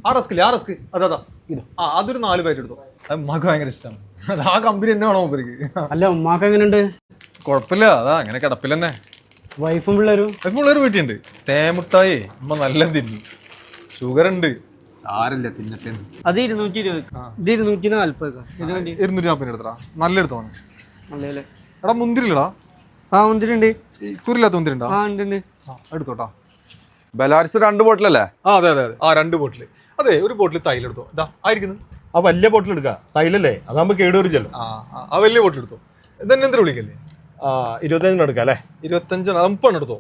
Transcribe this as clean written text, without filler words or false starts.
ആ റസ്ക് അതാ ആ അതൊരു 4 പാക്കറ്റ് എടുത്തോ. അത് ഉമ്മാക്ക് ഭയങ്കര ഇഷ്ടമാണ്. അത് ആ കമ്പനി തന്നെ വേണോ മൂപ്പർക്ക്. അല്ല ഉമ്മാക്ക് എങ്ങനെയുണ്ട്? കുഴപ്പമില്ല, അതാ അങ്ങനെ കിടപ്പിൽ തന്നെ. വൈഫും പിള്ളേരും വീട്ടിലുണ്ട്. തേമുട്ടായി ഉമ്മ നല്ല തിന്നു. ഷുഗർ ഉണ്ട്, സാരില്ല തിന്നട്ടെ. അത് 220. ഇത് 240. 240 എടുത്തടാ, നല്ല എടുത്തോ. അല്ലേ എടാ മുന്തിരില്ലടാ. ആ മുന്തിരി ഉണ്ട്. കുരില്ലാത്ത മുന്തിരി ഉണ്ടോ? ആ ഉണ്ട്. എടുത്തോട്ടാ. ബലാരിസ് 2 ബോട്ടിലല്ലേ? ആ അതെ അതെ അതെ, ആ 2 ബോട്ടിൽ. അതെ, ഒരു ബോട്ടിൽ തൈൽ എടുത്തോ. ഇതാ ആയിരിക്കുന്നു. ആ വലിയ ബോട്ടിൽ എടുക്കാം, തൈലല്ലേ, അതാകുമ്പോ കേടുവരില്ലല്ലോ. ആ വലിയ ബോട്ടിൽ എടുത്തോ. ഇതന്നെ എന്തിനാ വിളിക്കല്ലേ? 25 എടുക്കാം അല്ലേ? 25 30 എടുത്തോ.